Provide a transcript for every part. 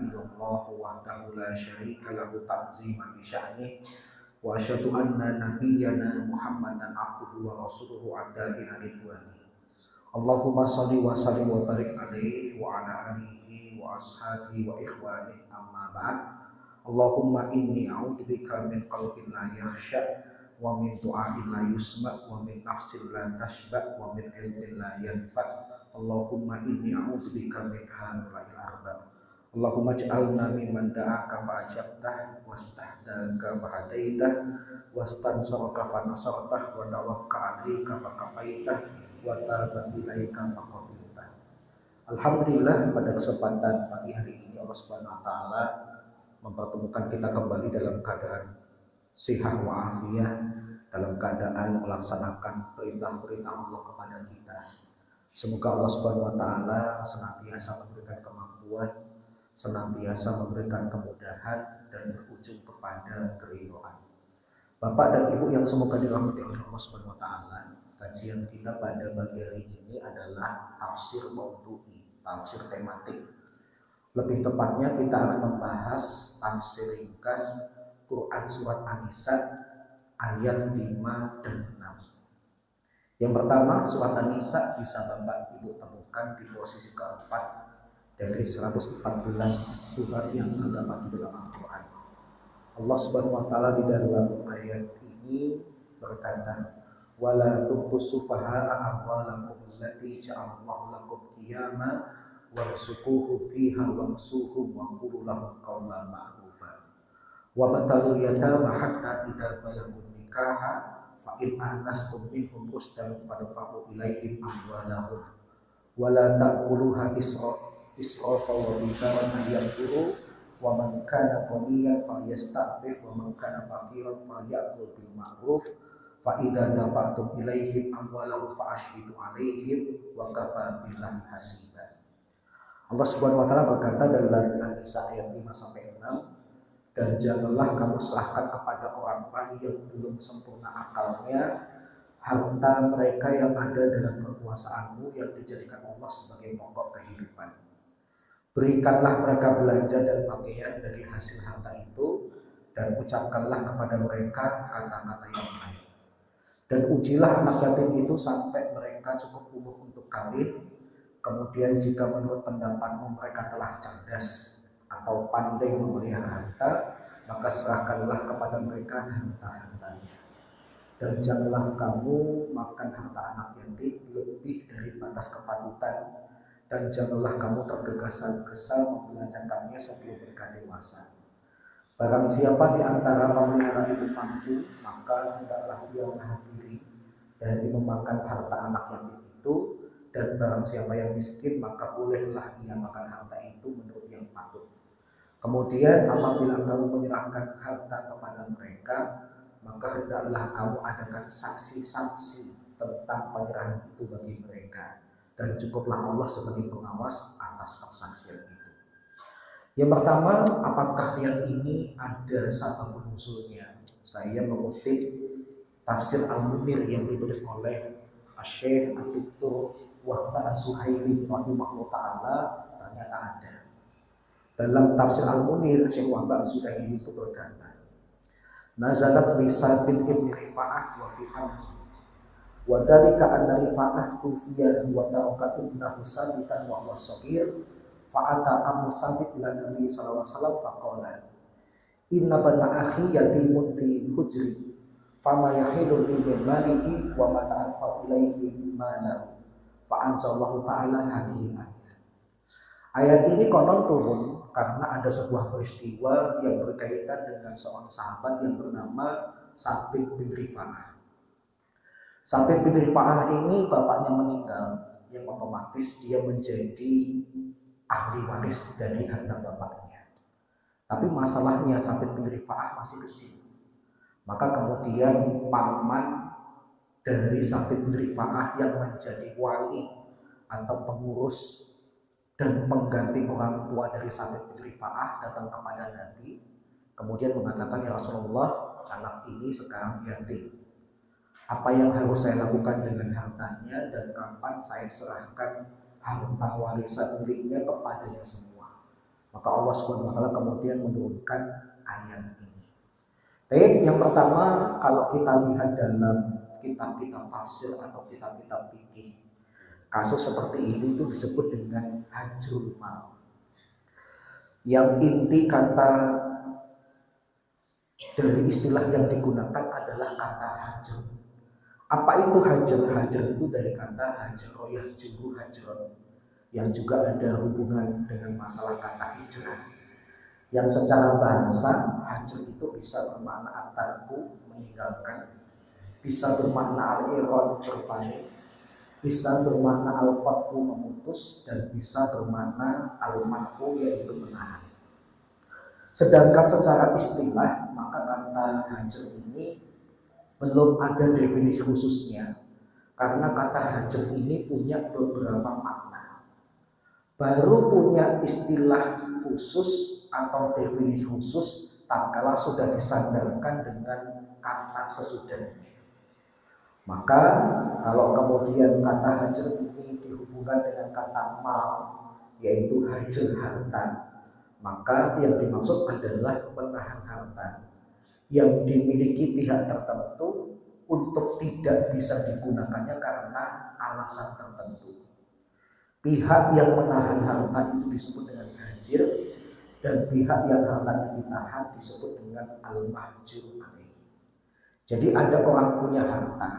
illallah wahdahu la syarika lahu ta'ziman li sya'nih wa asyhadu anna nabiyyana Muhammadan abduhu wa rasuluhu adda ila ridwani. Allahumma shalli wa sallim wa barik alaihi wa ala alihi wa ashabihi wa ikhwani amma ba'd. Allahumma inni a'udzubika min qalbin la yakhsha wa min du'ain la yusma wa min nafsin la tashba wa min ilmin la yanfa. Allahumma inni a'udzubika min haula'il arba. Allahumma ij'alna mimman da'aka fa'ajabtah wastahdaka fahadaitah wastansaraka fanasartah wa tawakka 'alaika fakafaitah wa taba ilaika faqabiltah. Alhamdulillah, pada kesempatan pagi hari ini Allah Subhanahu wa taala mempertemukan kita kembali dalam keadaan sehat wa'afiyah, dalam keadaan melaksanakan perintah-perintah Allah kepada kita. Semoga Allah Subhanahu wa taala senantiasa memberikan kemampuan, senantiasa memberikan kemudahan dan berujung kepada keridhaan. Bapak dan Ibu yang semoga dirahmati oleh Allah Subhanahu wa taala, kajian kita pada pagi hari ini adalah tafsir maudhu'i, tafsir tematik. Lebih tepatnya kita akan membahas tafsir ringkas Quran surat An-Nisa ayat 5 dan 6. Yang pertama, surat An-Nisa bisa Bapak Ibu temukan di posisi keempat dari 114 surat yang terdapat di dalam Al-Quran. Allah Subhanahu wa taala di dalam ayat ini berkata, "Wala tu'tus sufaha'a amwalakum allati ja'alallahu lakum qiyama warzuquhum fiha wamsuhum wa qulu lahum qawlan ma'rufa. Wa batalul yatama hatta idza balagun nikaha fa in anastum minhum rusdan fadfa'u ilaihim amwalahum wa la ta'kuluha israfa wa bidaran an yakulu wa man kana qaniyan falyasta'fif wa man kana faqiran falyakul bil ma'ruf fa idza dafa'tum ilaihim amwalahum fa ashhidu alaihim wa kafa billahi hasiba." Allah Subhanahu wa taala berkata dalam An-Nisa ayat 5 sampai 6, "Dan janganlah kamu serahkan kepada orang-orang yang belum sempurna akalnya harta mereka yang ada dalam kekuasaanmu yang dijadikan Allah sebagai pokok kehidupan. Berikanlah mereka belanja dan pakaian dari hasil harta itu dan ucapkanlah kepada mereka kata-kata yang baik. Dan ujilah anak yatim itu sampai mereka cukup umur untuk kawin. Kemudian jika menurut pendapatmu mereka telah cerdas atau pandai memelihara harta, maka serahkanlah kepada mereka harta-hartanya. Dan janganlah kamu makan harta anak yatim lebih dari batas kepatutan, dan janganlah kamu tergesa-gesa membelanjakannya sebelum mereka dewasa. Barang siapa di antara pemelihara itu mampu, maka hendaklah ia menahan diri dari memakan harta anak yatim itu. Dan barang siapa yang miskin, maka bolehlah ia makan harta itu menurut yang patut. Kemudian apabila kamu menyerahkan harta kepada mereka, maka hendaklah kamu adakan sanksi-sanksi tentang penyerahan itu bagi mereka, dan cukuplah Allah sebagai pengawas atas persaksian itu. Yang pertama, apakah ayat ini ada sabab nuzulnya? Saya mengutip tafsir Al-Munir yang ditulis oleh Syekh Ad-Doktor Wahba As-Suhaili rahimahullah ta'ala, ternyata ada. Dalam tafsir Al-Munir, Syekh Wahba As-Suhaili itu berkata, "Nazalat fi Sabit ibn Rifa'ah wa fi ammi wa dalika anna Rifa'ah tufiya wa ta'aka ibnahu sabitan wa huwa shaghir fa'ata Abu Sabit ila Nabi sallallahu alaihi wasallam faqala inna bana akhi yatimun fi hujri fama yahilu li min malihi wa ma ta'afa ilaihi malahu fa'anzallahu ta'ala hadhihi." Ayat ini konon turun karena ada sebuah peristiwa yang berkaitan dengan seorang sahabat yang bernama Sabit bin Rifa'ah. Sabit bin Rifa'ah ini bapaknya meninggal, yang otomatis dia menjadi ahli waris dari harta bapaknya. Tapi masalahnya Sabit bin Rifa'ah masih kecil. Maka kemudian paman dari Sabit bin Rifa'ah yang menjadi wali atau pengurus dan pengganti orang tua dari Sabit bin Rifa'ah datang kepada Nabi, kemudian mengatakan, "Ya Rasulullah, anak ini sekarang yatim. Apa yang harus saya lakukan dengan hartanya dan kapan saya serahkan harta warisan miliknya kepadanya semua?" Maka Allah Subhanahu wa taala kemudian menurunkan ayat ini. Tapi yang pertama, kalau kita lihat dalam kitab-kitab tafsir atau kitab-kitab fikih, kasus seperti ini itu disebut dengan hajrul mal. Yang inti kata dari istilah yang digunakan adalah kata hajar. Apa itu hajar? Hajar itu dari kata hajro yahjuru hajron, yang juga ada hubungan dengan masalah kata hijrah. Yang secara bahasa hajar itu bisa bermakna at-tarku, meninggalkan, bisa bermakna al-irad, berpaling, bisa bermakna al-qat'u, memutus, dan bisa bermakna al-man'u, yaitu menahan. Sedangkan secara istilah, maka kata hajar ini belum ada definisi khususnya, karena kata hajar ini punya beberapa makna. Baru punya istilah khusus atau definisi khusus tatkala sudah disandarkan dengan kata sesudahnya. Maka kalau kemudian kata hajar ini dihubungkan dengan kata mal, yaitu hajar harta, maka yang dimaksud adalah menahan harta yang dimiliki pihak tertentu untuk tidak bisa digunakannya karena alasan tertentu. Pihak yang menahan harta itu disebut dengan hajir, dan pihak yang hartanya ditahan disebut dengan al-mahjur alaih. Jadi ada orang punya harta,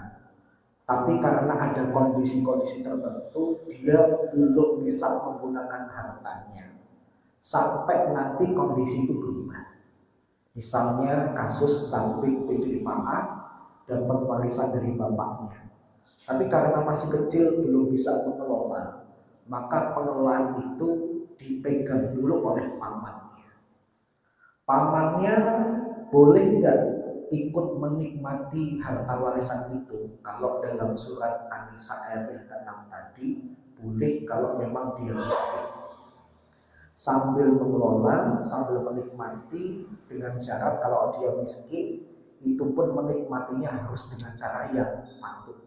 tapi karena ada kondisi-kondisi tertentu dia belum bisa menggunakan hartanya sampai nanti kondisi itu berubah. Misalnya kasus samping binti Rifa'ah dapat warisan dari bapaknya, tapi karena masih kecil belum bisa mengelola, maka pengelolaan itu dipegang dulu oleh pamannya. Pamannya boleh nggak ikut menikmati harta warisan itu? Kalau dalam surat An-Nisa ayat yang ke-6 tadi, boleh kalau memang dia miskin. Sambil mengelola, sambil menikmati, dengan syarat kalau dia miskin, itu pun menikmatinya harus dengan cara yang patut.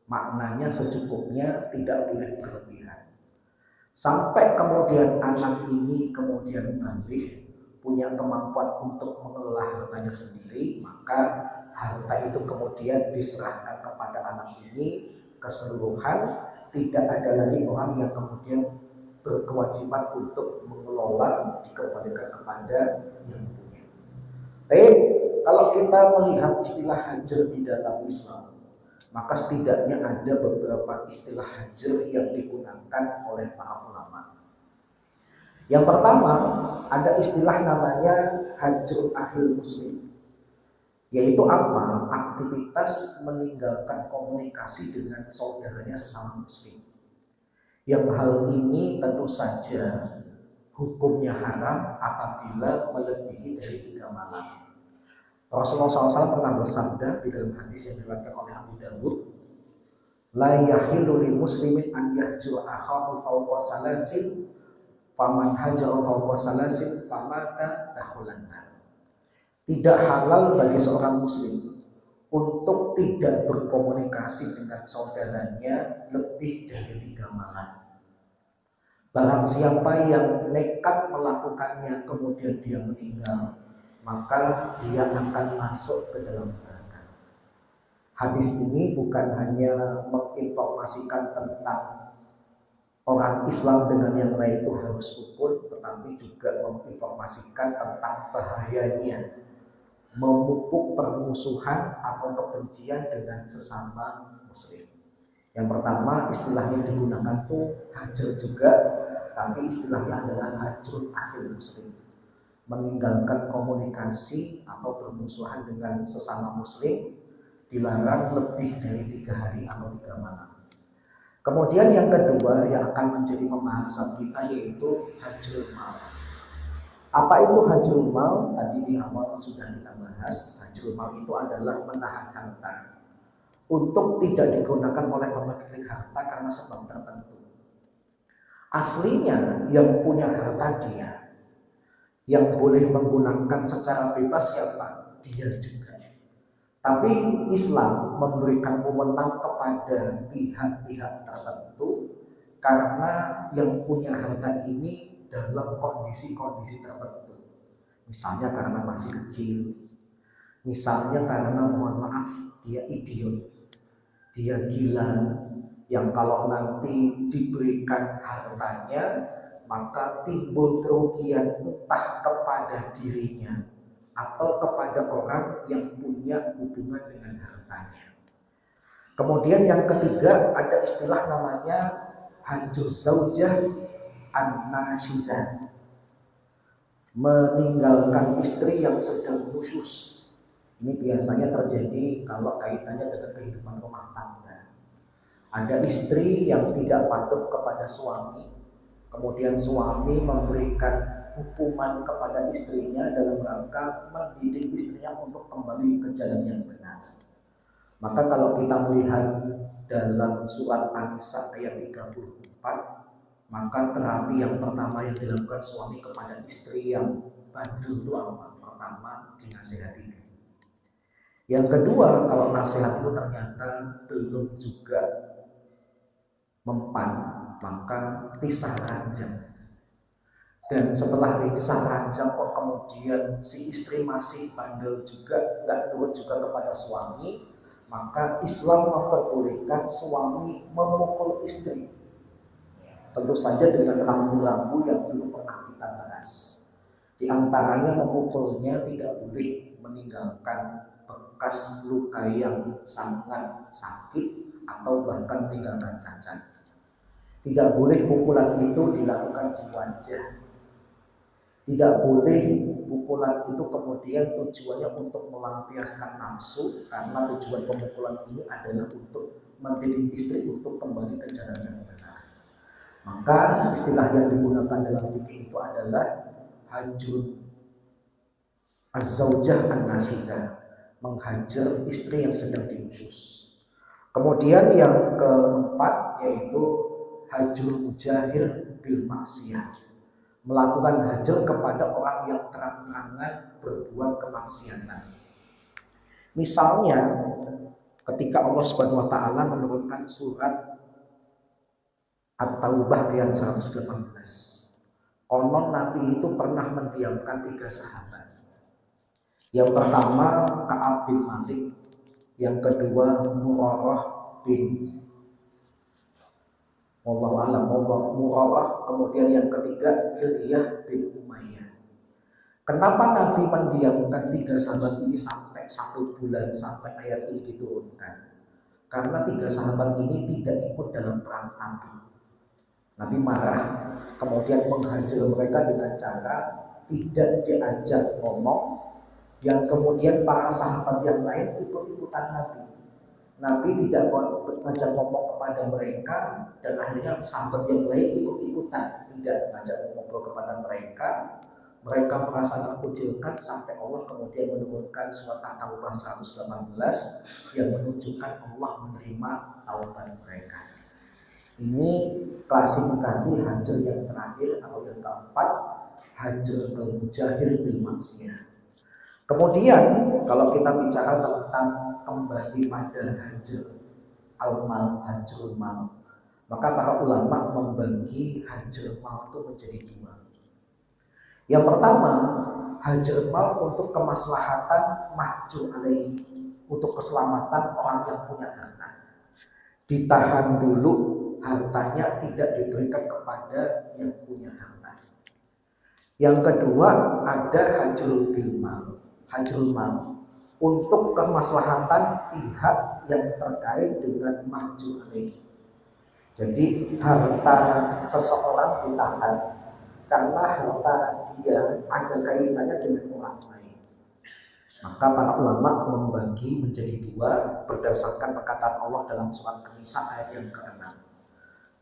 Maknanya secukupnya, tidak boleh berlebihan. Sampai kemudian anak ini kemudian balik, punya kemampuan untuk mengelola hartanya sendiri, maka harta itu kemudian diserahkan kepada anak ini keseluruhan. Tidak ada lagi orang yang kemudian berkewajiban untuk mengelola, dikembalikan kepada yang punya. Tapi kalau kita melihat istilah hajar di dalam Islam, maka setidaknya ada beberapa istilah hajar yang digunakan oleh para ulama. Yang pertama, ada istilah namanya hajrul akhil muslim, yaitu apa? Aktivitas meninggalkan komunikasi dengan saudaranya sesama muslim. Yang hal ini tentu saja hukumnya haram apabila melebihi dari 3 malam. Rasulullah SAW pernah bersabda di dalam hadis yang diriwayatkan oleh Abu Dawud, la yahillu lil muslimin an yahjura akhahu fawqa salasin, faman hajara fawqa salasin famata dakhulan nar. Tidak halal bagi seorang muslim untuk tidak berkomunikasi dengan saudaranya lebih dari 3 malam. Barang siapa yang nekat melakukannya kemudian dia meninggal, maka dia akan masuk ke dalam neraka. Hadis ini bukan hanya menginformasikan tentang orang Islam dengan yang lain itu harus rukun, tetapi juga menginformasikan tentang bahayanya memupuk permusuhan atau kebencian dengan sesama muslim. Yang pertama, istilahnya digunakan tuh hajar juga, tapi istilahnya adalah hajrul akhil muslim, meninggalkan komunikasi atau bermusuhan dengan sesama muslim, dilarang lebih dari 3 hari atau 3 malam. Kemudian yang kedua yang akan menjadi pembahasan kita yaitu hajrul mal. Apa itu hajrul mal? Tadi di awal sudah kita bahas. Hajrul mal itu adalah menahan harta untuk tidak digunakan oleh pemilik harta karena sebab tertentu. Aslinya yang punya harta dia, yang boleh menggunakan secara bebas siapa? Dia juga. Tapi Islam memberikan wewenang kepada pihak-pihak tertentu karena yang punya harta ini dalam kondisi-kondisi tertentu. Misalnya karena masih kecil, misalnya karena mohon maaf dia idiot, dia gila, yang kalau nanti diberikan hartanya maka timbul kerugian entah kepada dirinya atau kepada orang yang punya hubungan dengan hartanya. Kemudian yang ketiga ada istilah namanya hajjuz zaujah an-nashizah, meninggalkan istri yang sedang nusyuz. Ini biasanya terjadi kalau kaitannya dengan kehidupan rumah tangga. Ada istri yang tidak patuh kepada suami, kemudian suami memberikan hukuman kepada istrinya dalam rangka mendidik istrinya untuk kembali ke jalan yang benar. Maka kalau kita melihat dalam surat An-Nisa ayat 34, maka terapi yang pertama yang dilakukan suami kepada istri yang bandel itu apa? Pertama, dinasihati. Yang kedua, kalau nasihat itu ternyata belum juga mempan, maka pisah ranjang. Dan setelah pisah ranjang kok kemudian si istri masih bandel juga, nggak nurut juga kepada suami, maka Islam memperbolehkan suami memukul istri. Tentu saja dengan rambu-rambu yang belum pernah kita bahas. Di antaranya memukulnya tidak boleh meninggalkan bekas luka yang sangat sakit atau bahkan meninggalkan cacat. Tidak boleh pukulan itu dilakukan di wajah. Tidak boleh pukulan itu kemudian tujuannya untuk melampiaskan nafsu, karena tujuan pemukulan ini adalah untuk mendidik istri untuk kembali ke jalan yang benar. Maka istilah yang digunakan dalam fikih itu adalah hajjun az-zaujah an-nashizah, menghajar istri yang sedang diusus. Kemudian yang keempat yaitu hajjul mujahir bil maksiyah, melakukan hajar kepada orang yang terang-terangan berbuat kemaksiatan. Misalnya ketika Allah Subhanahu wa taala menurunkan surat At-Taubah ayat 118. Konon Nabi itu pernah mendiamkan 3 sahabat. Yang pertama Ka'ab bin Malik, yang kedua Murarah bin Murarah, kemudian yang ketiga Hilyah bin Umayyah. Kenapa Nabi mendiamkan 3 sahabat ini sampai 1 bulan sampai ayat ini diturunkan? Karena 3 sahabat ini tidak ikut dalam perang Tabuk. Nabi marah, kemudian menghajar mereka dengan cara tidak diajak ngomong, yang kemudian para sahabat yang lain ikut-ikutan Nabi. Nabi tidak mengajak ngomong kepada mereka, dan akhirnya sahabat yang lain ikut-ikutan, tidak mengajak ngobrol kepada mereka. Mereka merasa terkucilkan sampai Allah kemudian menurunkan surat At-Taubah 118 yang menunjukkan Allah menerima taubat mereka. Ini klasifikasi hajar yang terakhir atau yang keempat, hajar al-mujahir bil maksiyah. Kemudian kalau kita bicara tentang kembali pada hajar al-mal, hajarul mal, maka para ulama membagi hajar mal itu menjadi 2. Yang pertama, hajar mal untuk kemaslahatan mahjur alaih, untuk keselamatan orang yang punya harta. Ditahan dulu hartanya, tidak diberikan kepada yang punya harta. Yang kedua ada hajrul mal, hajrul mal untuk kemaslahatan pihak yang terkait dengan mahjur alaih. Jadi harta seseorang ditahan karena harta dia ada kaitannya dengan orang lain. Maka para ulama membagi menjadi 2 berdasarkan perkataan Allah dalam surat An-Nisa ayat yang ke-6.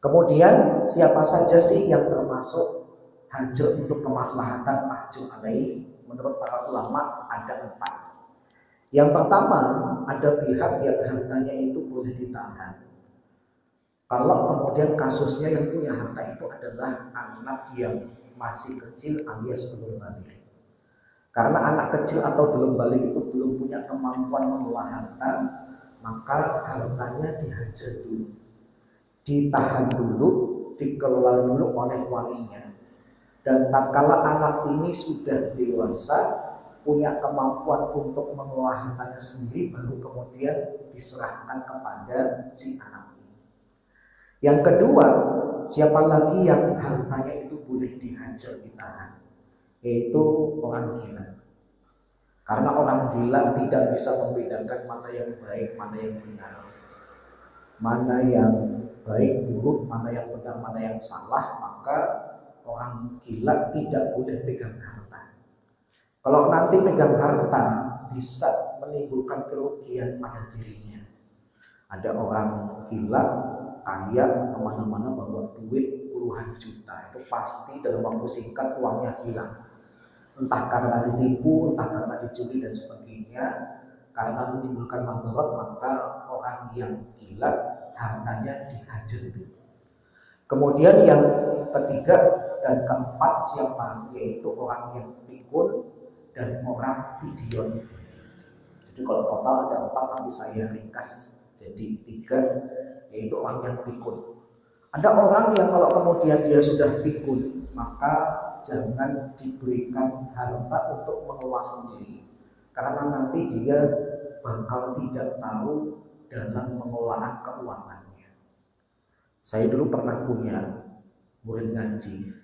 Kemudian siapa saja sih yang termasuk hajar untuk kemaslahatan mahjur alaih? Menurut para ulama ada 4. Yang pertama, ada pihak yang hartanya itu boleh ditahan. Kalau kemudian kasusnya yang punya harta itu adalah anak yang masih kecil alias belum balik. Karena anak kecil atau belum balik itu belum punya kemampuan mengelola harta, maka hartanya dihajar dulu, ditahan dulu, dikelola dulu oleh walinya. Dan tatkala anak ini sudah dewasa, punya kemampuan untuk mengelola hartanya sendiri, baru kemudian diserahkan kepada si anak ini. Yang kedua, siapa lagi yang hartanya itu boleh dihajar, ditahan? Yaitu orang gila. Karena orang gila tidak bisa membedakan mana yang baik, mana yang benar, mana yang baik buruk, mana yang benar, mana yang salah. Maka orang gila tidak boleh pegang harta. Kalau nanti pegang harta bisa menimbulkan kerugian pada dirinya. Ada orang gila kaya kemana-mana bawa duit puluhan juta, itu pasti dalam waktu singkat uangnya hilang. Entah karena ditipu, entah karena dicuri dan sebagainya. Karena menimbulkan madarat, maka orang yang gila hartanya dihajar. Kemudian yang ketiga dan keempat siapa? Yaitu orang yang pikun dan orang idiot. Jadi kalau total ada 4 tapi saya ringkas jadi 3, yaitu orang yang pikun. Ada orang yang kalau kemudian dia sudah pikun, maka jangan diberikan harta untuk mengelola sendiri, karena nanti dia bakal tidak tahu dalam pengelolaan keuangannya. Saya dulu pernah punya murid ngaji.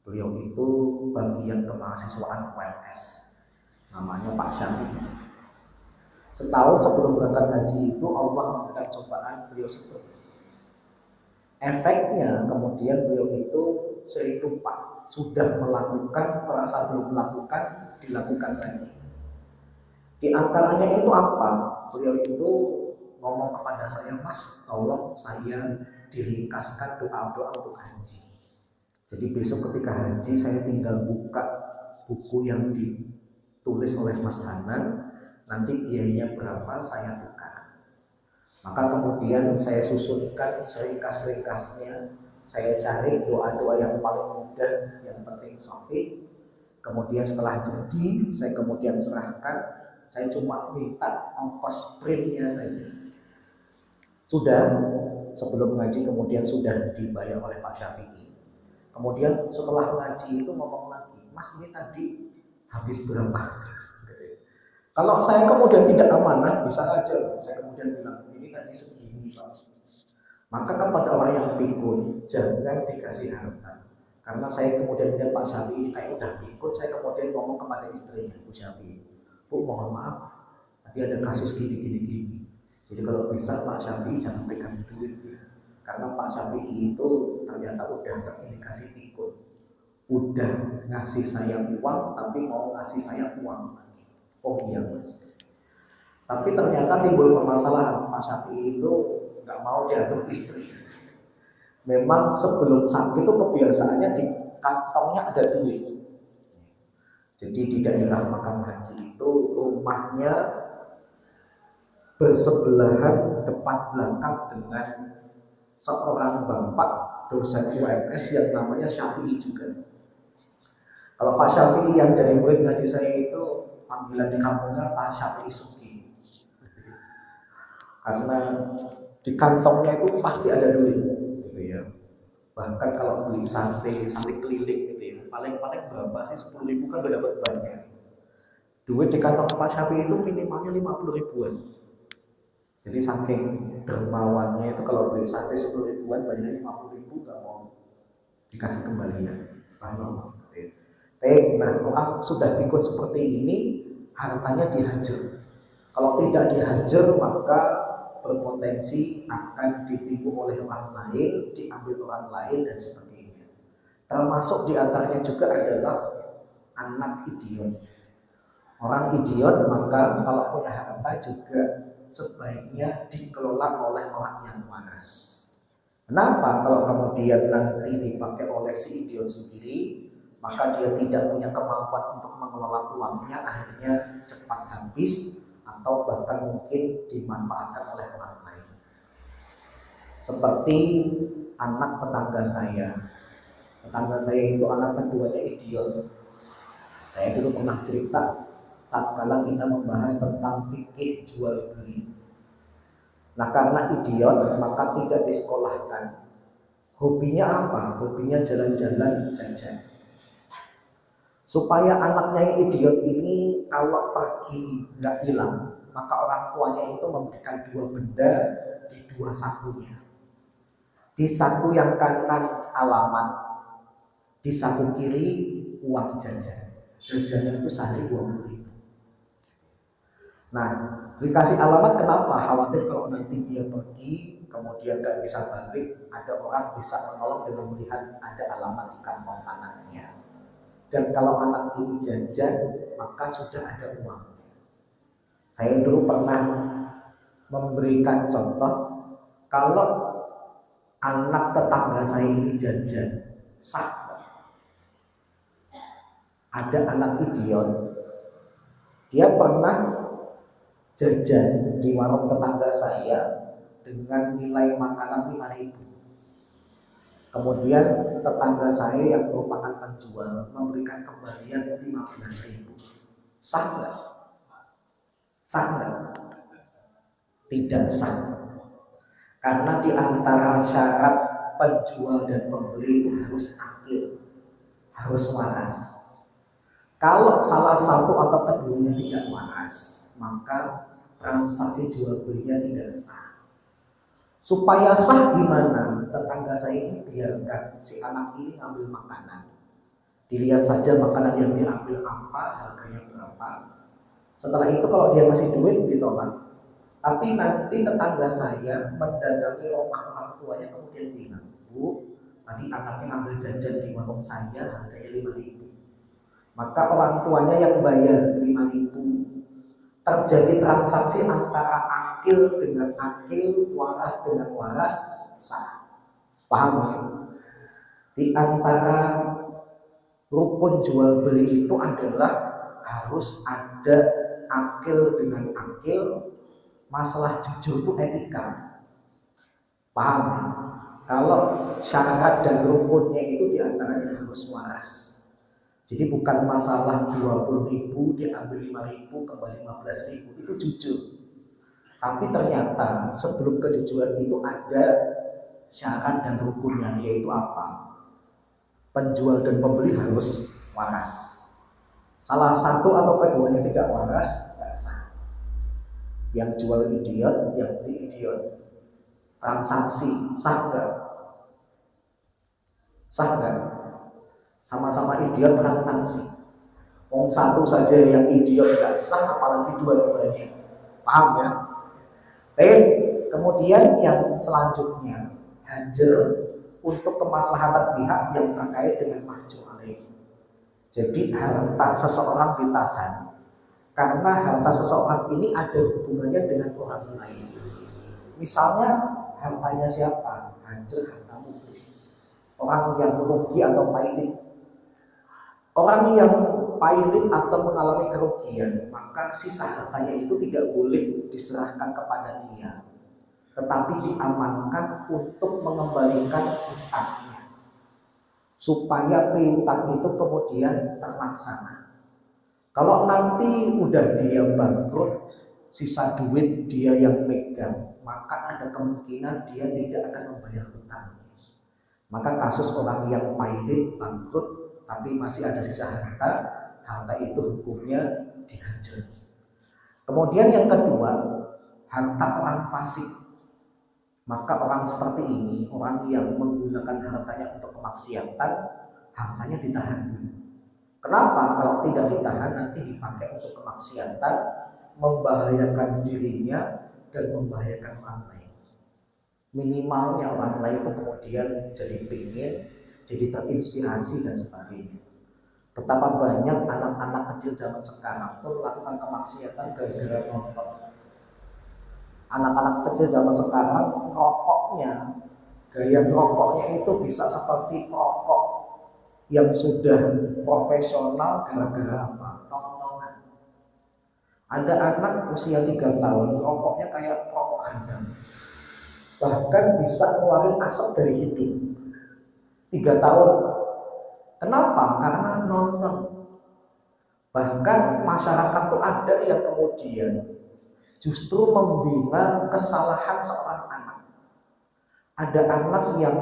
Beliau itu bagian kemahasiswaan UMS, namanya Pak Syafi'i. Setahun sebelum berangkat haji itu Allah memberikan cobaan, beliau stroke. Efeknya kemudian beliau itu sering lupa, sudah melakukan, merasa belum melakukan, dilakukan lagi. Di antaranya itu apa? Beliau itu ngomong kepada saya, Mas, tolong saya diringkaskan doa-doa untuk haji. Jadi besok ketika haji saya tinggal buka buku yang ditulis oleh Mas Hanan, nanti biayanya berapa saya tukar. Maka kemudian saya susunkan seringkas-ringkasnya, saya cari doa-doa yang paling mudah, yang penting sahih. Kemudian setelah jadi, saya kemudian serahkan. Saya cuma minta ongkos printnya saja. Sudah, sebelum ngaji kemudian sudah dibayar oleh Pak Syafi'i. Kemudian setelah ngaji itu ngomong lagi, Mas ini tadi habis berapa? Kalau saya kemudian tidak amanah, bisa aja saya kemudian bilang, ini tadi segini Pak. Maka kepada orang yang pikun, jangan dikasih harta. Karena saya kemudian melihat Pak Syafi'i kayak udah pikun, saya kemudian ngomong kepada istrinya, Bu Syafi'i, Bu mohon maaf, tadi ada kasus gini. Jadi kalau bisa Pak Syafi'i jangan pegang duit ya. Karena Pak Syafi'i itu ternyata udah terindikasi pikun. Udah ngasih saya uang, tapi mau ngasih saya uang lagi. Oh iya Mas. Tapi ternyata timbul permasalahan, Pak Syafi'i itu nggak mau diatur istri. Memang sebelum sakit itu kebiasaannya di kantongnya ada duit. Jadi di daerah makam haji itu rumahnya bersebelahan depan belakang dengan seorang bapak dosen UMS yang namanya Syafi'i juga. Kalau Pak Syafi'i yang jadi murid ngaji saya itu panggilan di kampungnya Pak Syafi'i Sugi. Karena di kantongnya itu pasti ada duit gitu ya. Bahkan kalau beli sate keliling gitu ya, paling-paling berapa sih, 10.000 kan udah dapat banyak. Duit di kantong Pak Syafi'i itu minimalnya 50 ribuan. Jadi saking dermawannya itu kalau beli sate 10 ribuan, banyak 50 ribu gak mau dikasih kembalian. Subhanallah. Nah, orang sudah pikun seperti ini, hartanya dihajar. Kalau tidak dihajar, maka berpotensi akan ditipu oleh orang lain, diambil orang lain dan sebagainya. Termasuk diantaranya juga adalah anak idiot. Orang idiot maka kalau punya harta juga sebaiknya dikelola oleh orang yang waras. Kenapa? Kalau kemudian nanti dipakai oleh si idiot sendiri, maka dia tidak punya kemampuan untuk mengelola uangnya, akhirnya cepat habis atau bahkan mungkin dimanfaatkan oleh orang lain. Seperti anak tetangga saya. Tetangga saya itu anak keduanya idiot. Saya dulu pernah cerita tatkala kita membahas tentang fikih jual beli. Nah, karena idiot maka tidak disekolahkan. Hobinya apa? Hobinya jalan-jalan jajan. Supaya anaknya yang idiot ini kalau pergi nggak hilang, maka orang tuanya itu memberikan dua benda di dua sakunya. Di saku yang kanan alamat, di saku kiri uang jajan. Jajannya itu sehari 20.000. Nah, dikasih alamat kenapa? Khawatir kalau nanti dia pergi, kemudian nggak bisa balik, ada orang bisa menolong dengan melihat ada alamat di kantong kanannya. Dan kalau anak ini jajan, maka sudah ada uang. Saya dulu pernah memberikan contoh, kalau anak tetangga saya ini jajan, sah. Ada anak idiot, dia pernah jajan di warung tetangga saya dengan nilai makanan 5.000. Kemudian tetangga saya yang merupakan penjual memberikan kembalian 15.000. Sah nggak? Sah nggak? Tidak sah. Karena di antara syarat penjual dan pembeli itu harus adil, harus waras. Kalau salah satu atau keduanya tidak waras, maka transaksi jual belinya tidak sah. Supaya sah gimana? Tetangga saya ini biarkan si anak ini ngambil makanan. Dilihat saja makanan yang diambil apa, harganya berapa. Setelah itu kalau dia ngasih duit ditolak. Tapi nanti tetangga saya mendatangi rumah orang tuanya kemudian bilang, Bu, tadi anaknya ngambil jajan di warung saya harganya 5.000. Maka orang tuanya yang bayar 5.000. Terjadi transaksi antara akil dengan akil, waras dengan waras, sah. Paham ya? Di antara rukun jual beli itu adalah harus ada akil dengan akil. Masalah jujur itu etika. Paham ya? Kalau syarat dan rukunnya itu diantaranya harus waras. Jadi bukan masalah 20.000 diambil 5.000 kembali 15.000, itu jujur. Tapi ternyata sebelum kejujuran itu ada syarat dan rukunnya, yaitu apa? Penjual dan pembeli harus waras. Salah satu atau keduanya tidak waras, tidak sah. Yang jual idiot, yang beli idiot. Transaksi sah nggak? Sah nggak? Sama-sama idiot transaksi. Wong satu saja yang idiot gak sah, apalagi dua-duanya. Paham ya? Kemudian yang selanjutnya, hajar untuk kemaslahatan pihak yang terkait dengan mahjur alaih. Jadi harta seseorang ditahan karena harta seseorang ini ada hubungannya dengan orang lain. Misalnya hartanya siapa? Hajar harta muflis. Orang yang merugi atau pailit. Orang yang pailit atau mengalami kerugian, maka sisa hartanya itu tidak boleh diserahkan kepada dia, tetapi diamankan untuk mengembalikan utangnya, supaya piutang itu kemudian terlaksana. Kalau nanti udah dia bangkrut, sisa duit dia yang megang, maka ada kemungkinan dia tidak akan membayar utangnya. Maka kasus orang yang pailit, bangkrut, tapi masih ada sisa harta itu hukumnya dihajar. Kemudian yang kedua, harta orang fasik. Maka orang seperti ini, orang yang menggunakan hartanya untuk kemaksiatan, hartanya ditahan. Kenapa? Kalau tidak ditahan nanti dipakai untuk kemaksiatan, membahayakan dirinya dan membahayakan orang lain. Minimalnya orang lain itu kemudian jadi pingin, jadi terinspirasi dan sebagainya. Betapa banyak anak-anak kecil zaman sekarang itu melakukan kemaksiatan gara-gara nonton. Anak-anak kecil zaman sekarang rokoknya, gaya rokoknya itu bisa seperti rokok yang sudah profesional gara-gara apa? Tontonan. Ada anak usia 3 tahun rokoknya kayak rokok handal. Bahkan bisa ngeluarin asap dari hidung. 3 tahun. Kenapa? Karena nonton. Bahkan masyarakat itu ada yang kemudian justru membina kesalahan seorang anak. Ada anak yang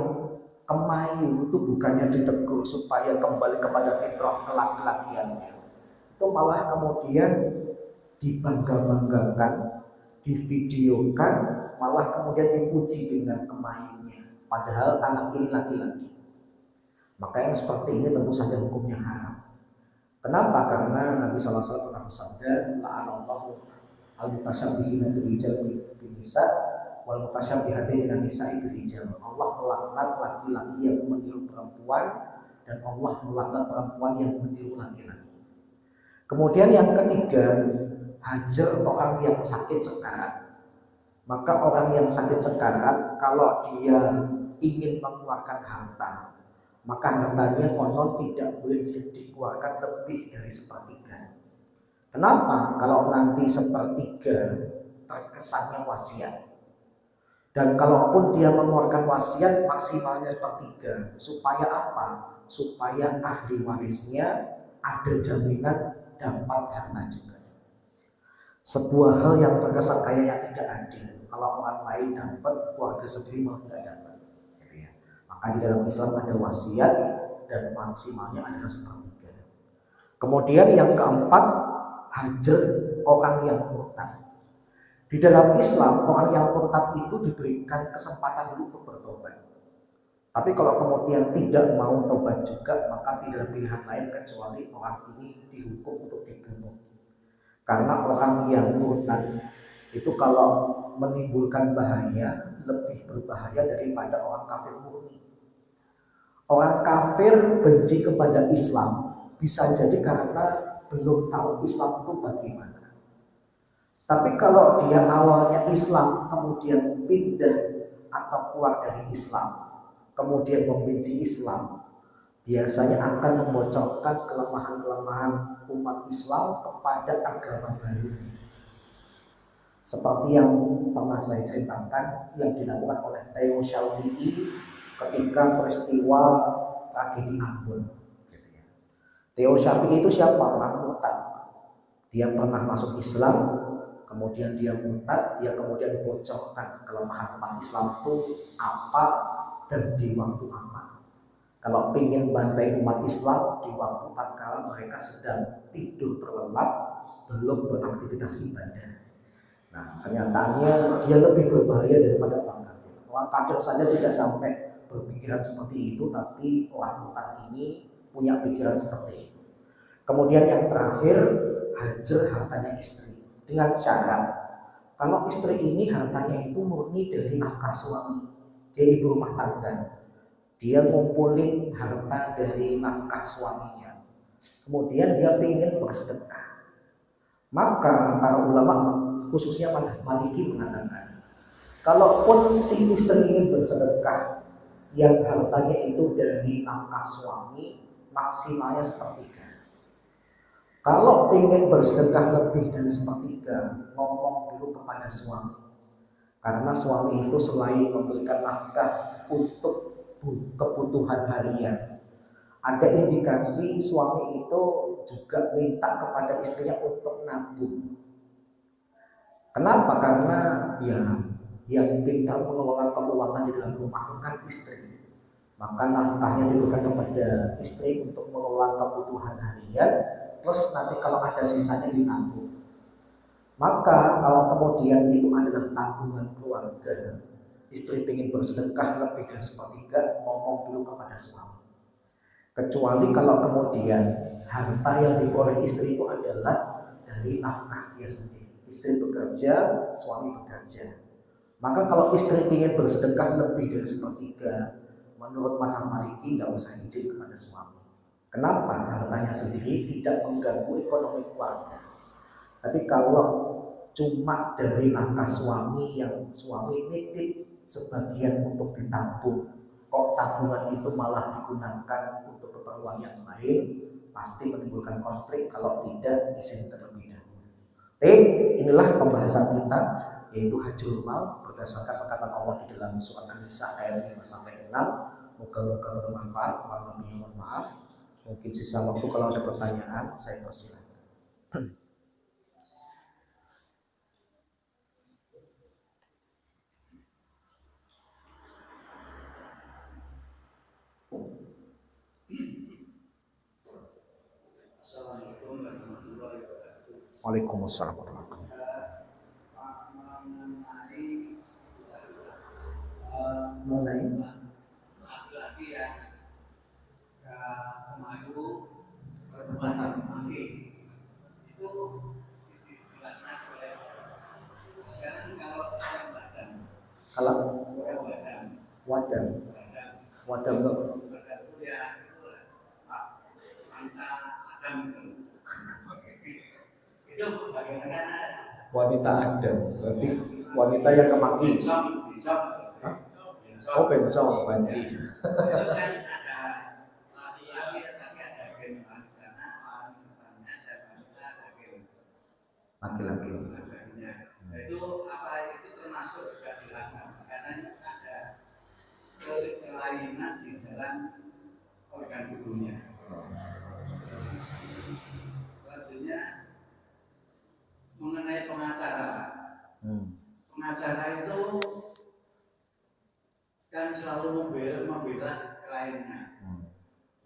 kemayu itu bukannya ditegur supaya kembali kepada fitrah kelaki-lakiannya, itu malah kemudian dibangga-banggakan, divideokan, malah kemudian dipuji dengan kemayunya, padahal anak ini laki-laki. Maka yang seperti ini tentu saja hukumnya haram. Kenapa? Karena Nabi SAW pernah bersabda, la'anallahu al-mutasyabihina bil-hijab bin-nisa wal mutasyabihati minan nisa'i bil-hijab. Allah melaknat laki-laki yang meniru perempuan dan Allah melaknat perempuan yang meniru laki-laki. Kemudian yang ketiga, hajar orang yang sakit sekarat. Maka orang yang sakit sekarat, kalau dia ingin mengeluarkan harta, maka hartanya konon tidak boleh dikeluarkan lebih dari sepertiga. Kenapa? Kalau nanti sepertiga terkesannya wasiat. Dan kalaupun dia mengeluarkan wasiat maksimalnya sepertiga. Supaya apa? Supaya ahli warisnya ada jaminan dapat harta juga. Sebuah hal yang terkesan kayaknya tidak adil. Kalau orang lain dapat, keluarga sendiri malah tidak dapat. Maka di dalam Islam ada wasiat dan maksimalnya adalah sepertiga. Kemudian yang keempat, hajar orang yang murtad. Di dalam Islam orang yang murtad itu diberikan kesempatan dulu untuk bertobat. Tapi kalau kemudian tidak mau tobat juga, maka tidak ada pilihan lain kecuali orang ini dihukum untuk dibunuh. Karena orang yang murtad itu kalau menimbulkan bahaya lebih berbahaya daripada orang kafir murni. Orang kafir benci kepada Islam bisa jadi karena belum tahu Islam itu bagaimana. Tapi kalau dia awalnya Islam kemudian pindah atau keluar dari Islam, kemudian membenci Islam, biasanya akan membocorkan kelemahan-kelemahan umat Islam kepada agama baru. Seperti yang pernah saya ceritakan yang dilakukan oleh Theo Shalfii ketika peristiwa tragedi Ambon. Theo Shalfii itu siapa? Orang murtad. Dia pernah masuk Islam, kemudian dia murtad, dia kemudian bocorkan kelemahan umat Islam itu apa dan di waktu apa. Kalau ingin bantai umat Islam di waktu tatkala mereka sedang tidur terlelap, belum beraktivitas ibadah. Nah, kenyataannya dia lebih berbahaya daripada orang kafir. Orang kafir saja tidak sampai berpikiran seperti itu, tapi orang murtad ini punya pikiran seperti itu. Kemudian yang terakhir, hajar hartanya istri dengan syarat kalau istri ini hartanya itu murni dari nafkah suami, dia ibu rumah tangga, dia ngumpulin harta dari nafkah suaminya, kemudian dia ingin bersedekah, maka para ulama khususnya Maliki mengatakan kalaupun si istri ingin bersedekah yang hartanya itu dari nafkah suami, maksimalnya sepertiga. Kalau ingin bersedekah lebih dari sepertiga, ngomong dulu kepada suami. Karena suami itu selain memberikan nafkah untuk kebutuhan harian, ada indikasi suami itu juga minta kepada istrinya untuk nabung. Kenapa? Karena ya yang pintar mengelola keuangan di dalam rumah itu kan istri. Maka nafkahnya diberikan kepada istri untuk mengelola kebutuhan harian, plus nanti kalau ada sisanya ditabung. Maka kalau kemudian itu adalah tabungan keluarga, istri ingin bersedekah lebih dari sepertiga, ngomong dulu kepada suami. Kecuali kalau kemudian harta yang diperoleh istri itu adalah dari nafkah dia sendiri. Istri bekerja, suami bekerja. Maka kalau istri ingin bersedekah lebih dari sepertiga, menurut mazhab Maliki nggak usah izin kepada suami. Kenapa? Hartanya sendiri tidak mengganggu ekonomi keluarga. Tapi kalau cuma dari nafkah suami yang suami nitip sebagian untuk ditabung, kok tabungan itu malah digunakan untuk keperluan yang lain, pasti menimbulkan konflik kalau tidak izin terlebih dahulu. Inilah pembahasan kita, yaitu hajrul mal berdasarkan perkataan Allah di dalam surat An-Nisa ayat 5-6. Moga-moga bermanfaat. Kurang lebihnya mohon maaf. Mungkin sisa waktu kalau ada pertanyaan saya persilakan. Waalaikumsalam warahmatullahi wabarakatuh. Mengenai laki-laki yang maju perempuan laki itu istilahnya oleh sekarang kalau yang badan wadah itu ya itu wanita Adam itu bagaimana wanita Adam berarti wanita yang kemaki. Oh bencong banci. itu kan ada laki-laki tapi ada gen karena wanitanya dan wanita ada gen Laki-laki. itu apa itu termasuk juga dilakukan karena ada kelainan di dalam organ tubuhnya. Selanjutnya mengenai pengacara. Pengacara itu kan selalu membela kliennya,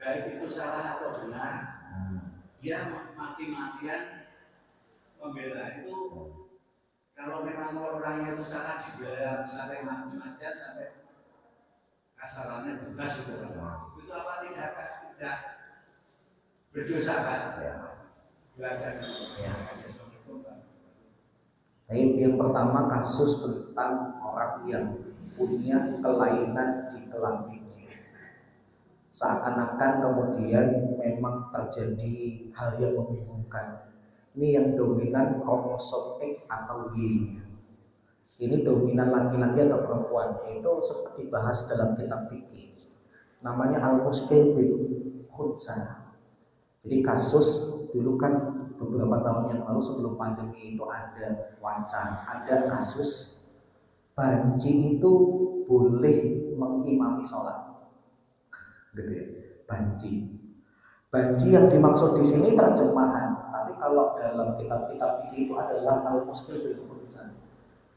baik itu salah atau benar. Dia mati-matian membela itu. Kalau memang orangnya itu salah juga sampai mati-matian sampai kasarannya bebas itu apa tidak berdosa kan? Belajar. Yang pertama kasus tentang orang yang punya kelainan di kelaminnya. Seakan-akan kemudian memang terjadi hal yang membingungkan. Ini yang dominan kromosom X atau Y-nya. Ini dominan laki-laki atau perempuan. Itu seperti dibahas dalam kitab fikih. Namanya al-muskil bil khunsa. Jadi kasus dulu kan beberapa tahun yang lalu sebelum pandemi itu ada wacana, ada kasus banci itu boleh mengimami sholat. Gitu ya, banci. Banci yang dimaksud di sini terjemahan, tapi kalau dalam kitab-kitab fikih itu adalah al-muskil bil khunsa.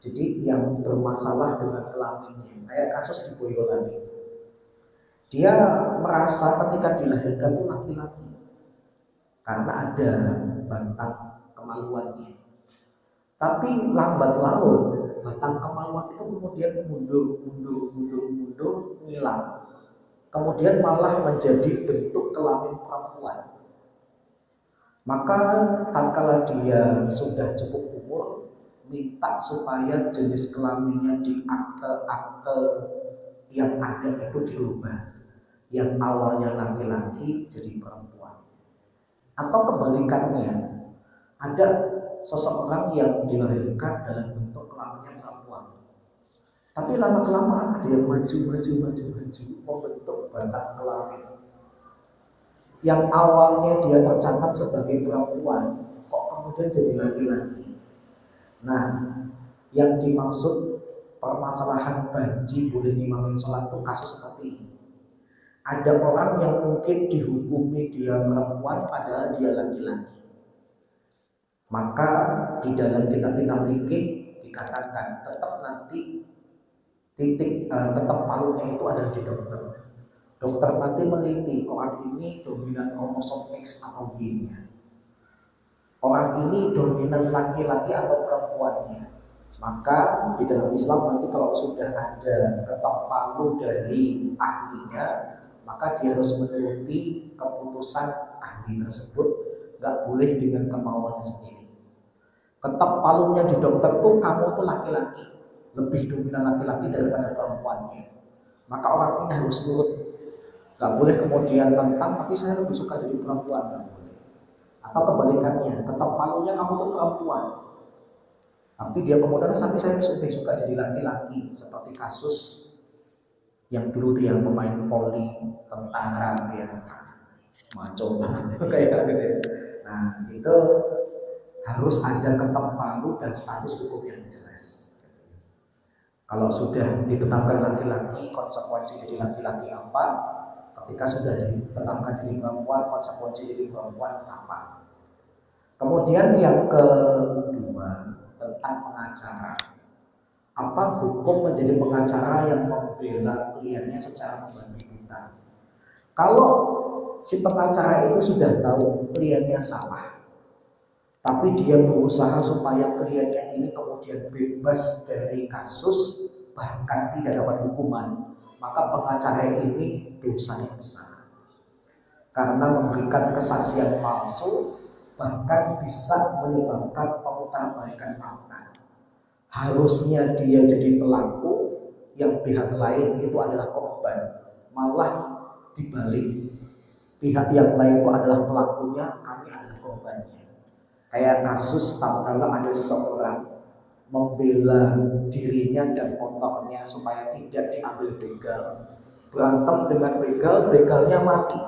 Jadi yang bermasalah dengan kelaminnya, kayak kasus di Boyolali. Dia merasa ketika dilahirkan itu laki-laki karena ada batang kemaluannya. Tapi lambat laun batang kemaluan itu kemudian mundur, hilang. Kemudian malah menjadi bentuk kelamin perempuan. Maka tatkala dia sudah cukup umur, minta supaya jenis kelaminnya di akte-akte yang ada itu dirubah. Yang awalnya laki-laki jadi perempuan. Atau kebalikannya, ada seseorang yang dilahirkan dalam bentuk kelaminnya perempuan. Tapi lama-kelamaan dia maju membentuk batang kelamin. Yang awalnya dia tercatat sebagai perempuan, kok kemudian jadi laki-laki. Nah, yang dimaksud permasalahan banci boleh ngimamin sholat itu kasus seperti ini. Ada orang yang mungkin dihukumi dia perempuan padahal dia laki-laki. Maka di dalam kitab-kitab fikih dikatakan tetap nanti tetap palunya itu ada di dokter. Dokter nanti meneliti orang ini dominan kromosom X atau Y-nya. Orang ini dominan laki-laki atau perempuannya. Maka di dalam Islam nanti kalau sudah ada ketok palu dari ahlinya, maka dia harus menuruti keputusan ahli tersebut, nggak boleh dengan kemauannya sendiri. Ketok palunya di dokter tuh kamu tuh laki-laki, lebih dominan laki-laki daripada perempuannya. Maka orang ini harus nurut, nggak boleh kemudian nentang, tapi saya lebih suka jadi perempuan, nggak boleh. Atau kebalikannya, ketok palunya kamu tuh perempuan, tapi dia kemudian sampai saya lebih suka jadi laki-laki, seperti kasus yang dulu dia pemain voli tentara ya maco kayak gitu ya. Nah itu harus ada ketok palu dan status hukum yang jelas. Kalau sudah ditetapkan laki-laki, konsekuensi jadi laki-laki apa? Ketika sudah ditetapkan jadi perempuan, konsekuensi jadi perempuan apa? Kemudian yang kedua tentang pengacara. Apa hukum menjadi pengacara yang membela kliennya secara membantu kita? Kalau si pengacara itu sudah tahu kliennya salah, tapi dia berusaha supaya kliennya ini kemudian bebas dari kasus, bahkan tidak dapat hukuman, maka pengacara ini dosanya besar. Karena memberikan kesaksian palsu, bahkan bisa menyebabkan pemutarbalikan fakta. Harusnya dia jadi pelaku, yang pihak lain itu adalah korban. Malah dibalik, pihak yang lain itu adalah pelakunya, kami adalah korbannya. Kayak kasus tatkala ada seseorang membela dirinya dan motornya supaya tidak diambil begal. Berantem dengan begal, begalnya mati.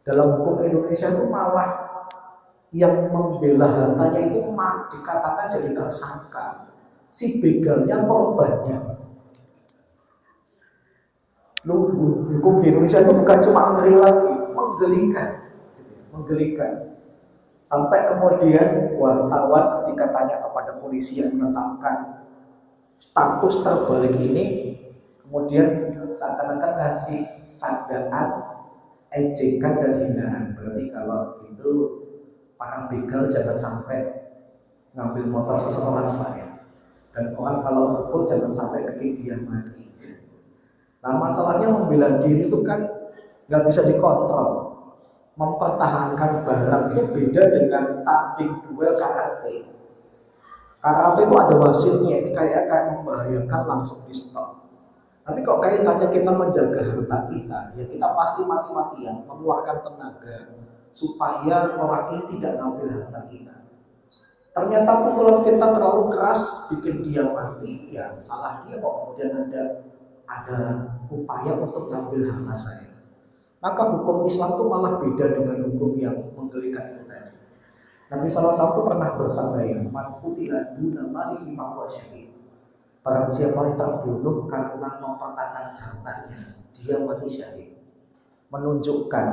Dalam hukum Indonesia itu malah yang membela hartanya itu dikatakan jadi tersangka. Si begalnya korbannya. Hukum di Indonesia itu bukan cuma ngeri lagi, menggelikan. Sampai kemudian wartawan ketika tanya kepada polisi yang menetapkan status terbalik ini, kemudian seakan-akan ngasih candaan, ejekan dan hinaan. Berarti kalau gitu para begal jangan sampai ngambil motor seseorang, Pak, ya. Dan orang kalau mukul jangan sampai bikin dia mati. Nah, masalahnya membela diri itu kan nggak bisa dikontrol. Mempertahankan barang itu beda dengan tanding duel karate. Karate itu ada wasitnya, ini kayak akan membahayakan, langsung di stop. Tapi kalau kaitannya kita menjaga harta kita, ya kita pasti mati-matian mengeluarkan tenaga supaya orang ini tidak ngambil harta kita. Ternyata pukulan kita terlalu keras bikin dia mati, ya salah dia kok. Kemudian ada upaya untuk ngambil harta saya. Maka hukum Islam itu malah beda dengan hukum yang menggelikan itu tadi. Nabi SAW pernah bersabda, man qutila duna malihi fahuwa syahid. Barang siapa yang terbunuh karena mempertahankan hartanya, dia mati syahid. Menunjukkan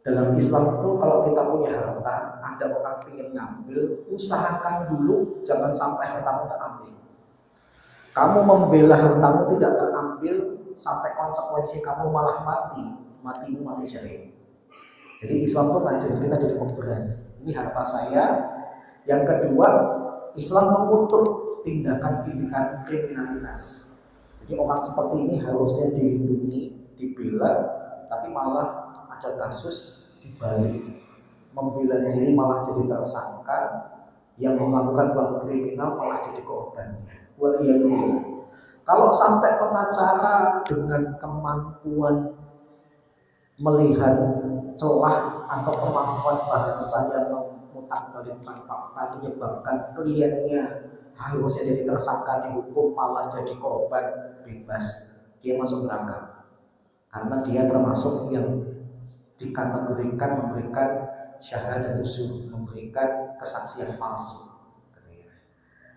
dalam Islam itu kalau kita punya harta, ada orang ingin ngambil, usahakan dulu jangan sampai hartamu terambil. Kamu membela hartamu tidak terambil sampai konsekuensi kamu malah matimu mati syahid. Jadi Islam itu ngajarin kita jadi pemberani. Ini harta saya. Yang kedua, Islam mengutuk tindakan kriminalitas. Jadi orang seperti ini harusnya dilindungi, dibela, tapi malah ada kasus dibalik. Membela diri malah jadi tersangka, yang melakukan pelaku kriminal malah jadi korbannya. Waliyadzubillah. Kalau sampai pengacara dengan kemampuan melihat celah atau kemampuan bahasa yang memutarbalikkan fakta menyebabkan kliennya harusnya jadi tersangka dihukum malah jadi korban bebas, dia masuk neraka karena dia termasuk yang dikategorikan memberikan syahadatus zur, memberikan kesaksian palsu.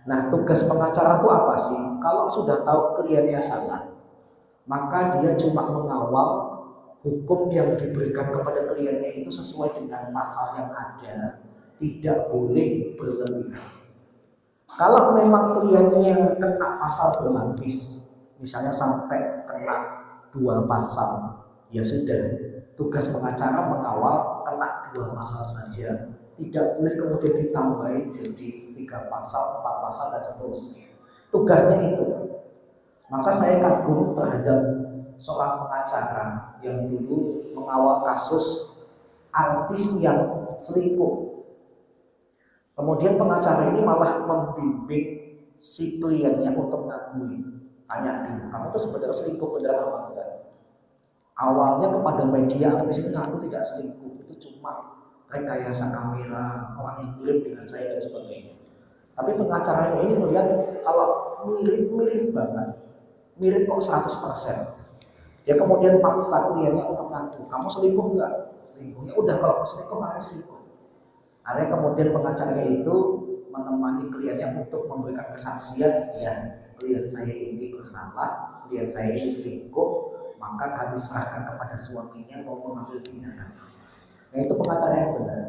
Nah, tugas pengacara itu apa sih? Kalau sudah tahu kliennya salah, maka dia cuma mengawal hukum yang diberikan kepada kliennya itu sesuai dengan pasal yang ada, tidak boleh berlebihan. Kalau memang kliennya kena pasal berlapis, misalnya sampai kena 2 pasal, ya sudah, tugas pengacara mengawal kena 2 pasal saja, tidak boleh kemudian ditambahin jadi 3 pasal, 4 pasal dan seterusnya. Tugasnya itu. Maka saya kagum terhadap seorang pengacara yang dulu mengawal kasus artis yang selingkuh. Kemudian pengacara ini malah membimbing si kliennya untuk ngakui. Tanya dulu, kamu tuh sebenarnya selingkuh benar apa enggak? Awalnya kepada media artis ini ngaku tidak selingkuh, itu cuma rekayasa kamera, orang yang mirip dengan saya dan sebagainya. Tapi pengacaranya ini melihat kalau mirip banget, mirip kok 100%. Dia kemudian paksa kliennya untuk ngaku, kamu selingkuh enggak? Selingkuh. Ya udah, kalau selingkuh kamu selingkuh. Akhirnya kemudian pengacaranya itu menemani kliennya untuk memberikan kesaksian, ya klien saya ini bersalah, klien saya ini selingkuh, maka kami serahkan kepada suaminya mau mengambil tindakan. Nah, itu pengacara yang benar.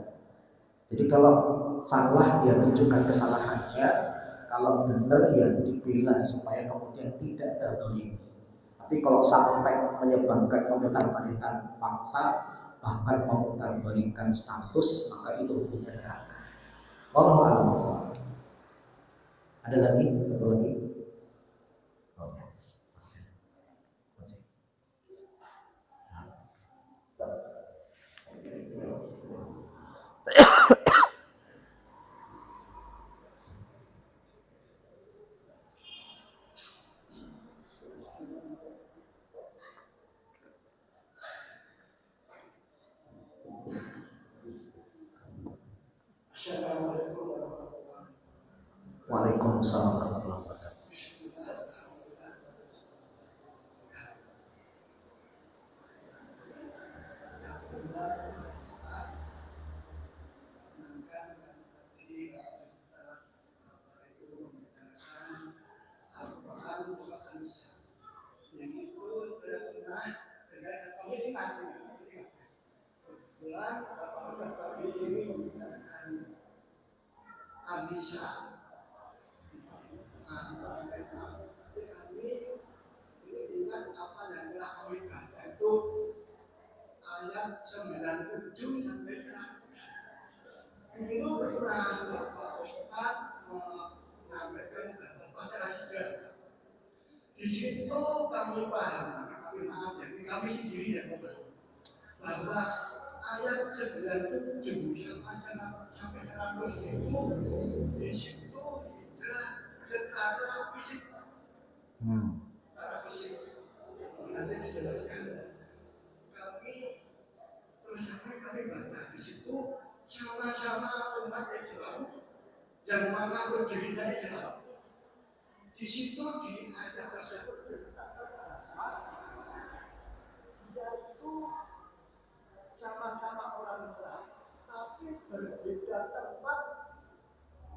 Jadi kalau salah ya tunjukkan kesalahannya, kalau benar ya dibela supaya kemudian tidak terzalimi. Tapi kalau sampai menyebabkan pembenaran fakta, bahkan mau kita berikan status, maka itu hukumnya neraka. Wallahu a'lam bishawab. Ada lagi? Satu lagi? Oh ya, Mas. Oke. Assalamualaikum warahmatullahi wabarakatuh. Waalaikumsalam warahmatullahi wabarakatuh. Ayat 97 sampai 100. Dulu pernah Bapak Ustaz menyampaikan masalah sejarah. Di situ kami paham, kami maaf ya, kami sendiri yang paham bahwa ayat 97 sampai 100 itu di situ hijrah secara fisik. Secara fisik. Nanti dijelaskan. Kami baca di situ sama-sama umat Islam yang mengaku dirinya Islam. Di situ di ayat tersebut dia itu sama-sama orang Islam, tapi berbeda tempat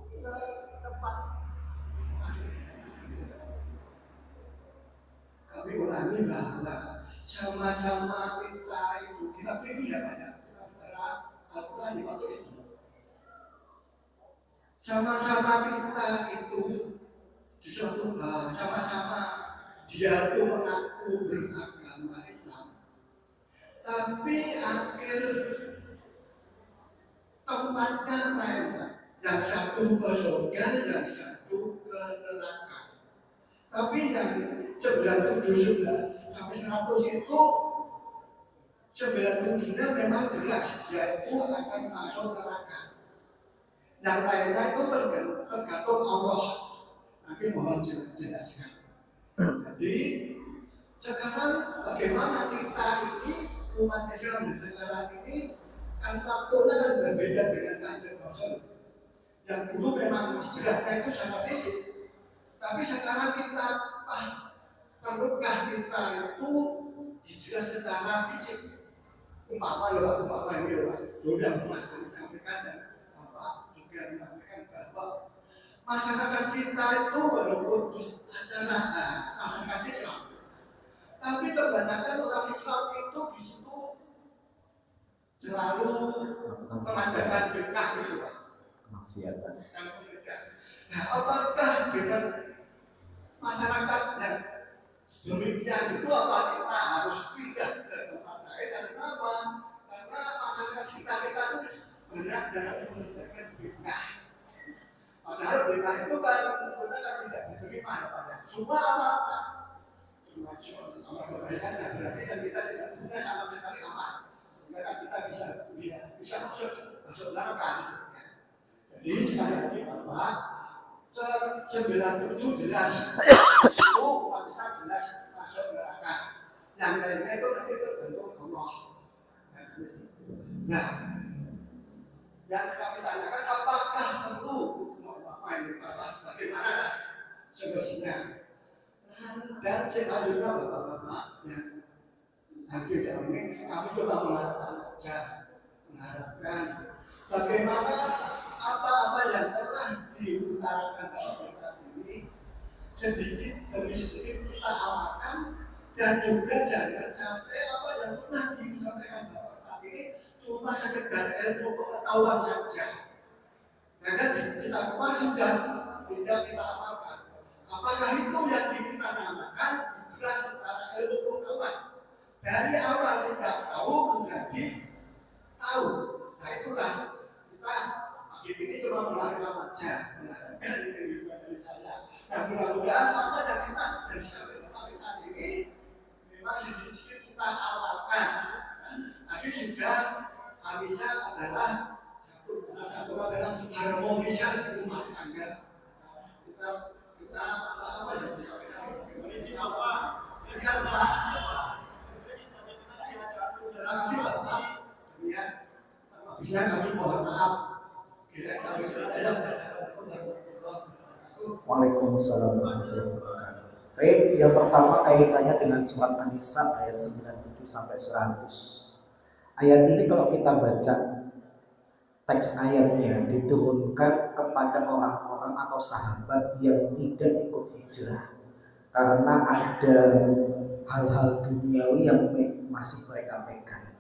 ke tempat masing. Kami ulangi bahwa sama-sama kita itu ya banyak. Al-Quran di waktu itu sama-sama kita itu disuruh sama-sama dia itu mengaku beragama Islam, tapi akhir tempatnya lain, yang satu ke surga, yang satu ke neraka. Tapi yang 97 sudah sampai 100 itu 97-nya memang jelas dia itu akan masuk neraka. Yang lainnya itu tergantung Allah. Nanti mohon jelaskan. Jadi sekarang bagaimana kita ini umat Islam sekarang ini kan waktunya kan berbeda dengan Kanjeng Rasul. Yang dulu memang istilahnya itu sangat fisik. Tapi sekarang kita perlukah kita itu hijrah secara fisik. Umpama ini sudah pernah kami sampaikan dan Bapak juga menyampaikan bahwa masyarakat kita itu walaupun adalah masyarakat Islam, tapi kebanyakan orang Islam itu di situ selalu mengadakan bid'ah gitu Pak. Kemaksiatan. Nah, apakah dengan masyarakat yang demikian itu apa kita harus pindah ke tempat lain? Karena apa? Karena masyarakat sekitar kita itu banyak dalam mengerjakan bid'ah. Padahal bid'ah itu kan kita kan tidak diterima pada semua amal. Termasuk amal kebaikan dan berarti kan kita tidak punya sama sekali amal. Sehingga kan kita bisa masuk neraka. Jadi sekali lagi Bapak, 97 jelas itu umat Islam jelas masuk neraka. Yang lainnya itu nanti tergantung Allah. Nah, yang kami tanyakan apakah perlu bagaimana solusinya? Dan selanjutnya Bapak-bapak yang hadir dalam ini kami coba mengharapkan bagaimana apa-apa yang telah diutarakan dalam kitab ini sedikit demi sedikit kita amalkan, dan juga jangan sampai apa yang pernah disampaikan dalam kitab ini cuma sekedar ilmu pengetahuan saja. Karena kita kemarin sudah tidak kita amalkan. Apakah itu yang kita namakan hijrah secara ilmu pengetahuan? Dari awal tidak tahu menjadi tahu. Nah itulah kita pagi ini cuma melarikan aja dari saya. Dan mudah-mudahan apa yang kita dari kita ini memang sedikit kita awalkan. Tadi sudah bisa adalah satu adalah harmonisasi rumah tangga. Kita apa yang disampaikan terima kasih Bapak. Ya, bisa kami mohon maaf. Waalaikumsalam warahmatullahi wabarakatuh. Baik, yang pertama kaitannya dengan surat An-Nisa ayat 97 sampai 100. Ayat ini kalau kita baca teks ayatnya diturunkan kepada orang-orang atau sahabat yang tidak ikut hijrah karena ada hal-hal duniawi yang masih mereka pegang.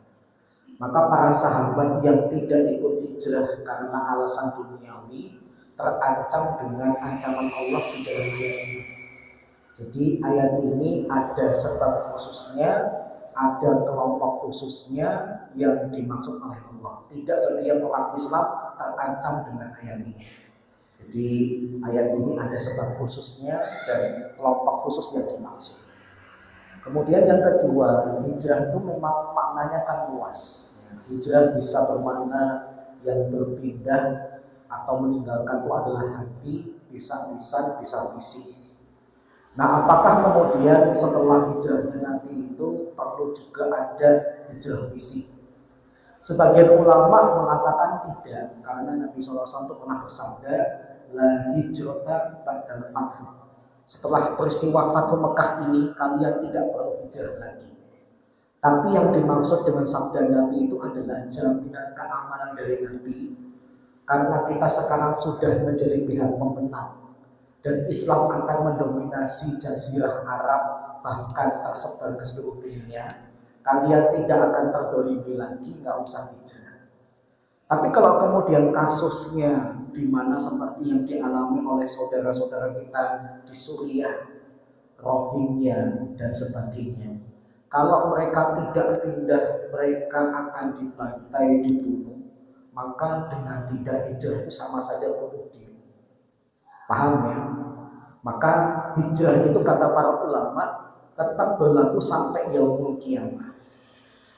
Maka para sahabat yang tidak ikut hijrah karena alasan duniawi terancam dengan ancaman Allah di dalam ayat ini. Jadi ayat ini ada sebab khususnya, ada kelompok khususnya yang dimaksud oleh Allah. Tidak setiap orang Islam terancam dengan ayat ini. Jadi ayat ini ada sebab khususnya dan kelompok khusus yang dimaksud. Kemudian yang kedua, hijrah itu memang maknanya kan luas. Hijrah bisa bermakna yang berpindah atau meninggalkan itu adalah hati, bisa lisan, bisa fisik. Nah, apakah kemudian setelah hijrahnya nanti itu perlu juga ada hijrah fisik? Sebagian ulama mengatakan tidak, karena Nabi SAW itu pernah bersabda, la hijrata ba'dal fath. Setelah peristiwa Fathu Mekah ini, kalian tidak perlu hijrah lagi. Tapi yang dimaksud dengan sabda Nabi itu adalah jaminan keamanan dari Nabi. Karena kita sekarang sudah menjadi pihak pemenang dan Islam akan mendominasi Jazirah Arab bahkan tersebar ke seluruh dunia. Kalian tidak akan terdolimi lagi, nggak usah hijrah. Tapi kalau kemudian kasusnya di mana seperti yang dialami oleh saudara-saudara kita di Suriah, Rohingya dan sebagainya, kalau mereka tidak pindah, mereka akan dibantai, dibunuh. Maka dengan tidak hijrah itu sama saja bunuh diri. Paham ya? Maka hijrah itu kata para ulama tetap berlaku sampai yaumul qiyamah.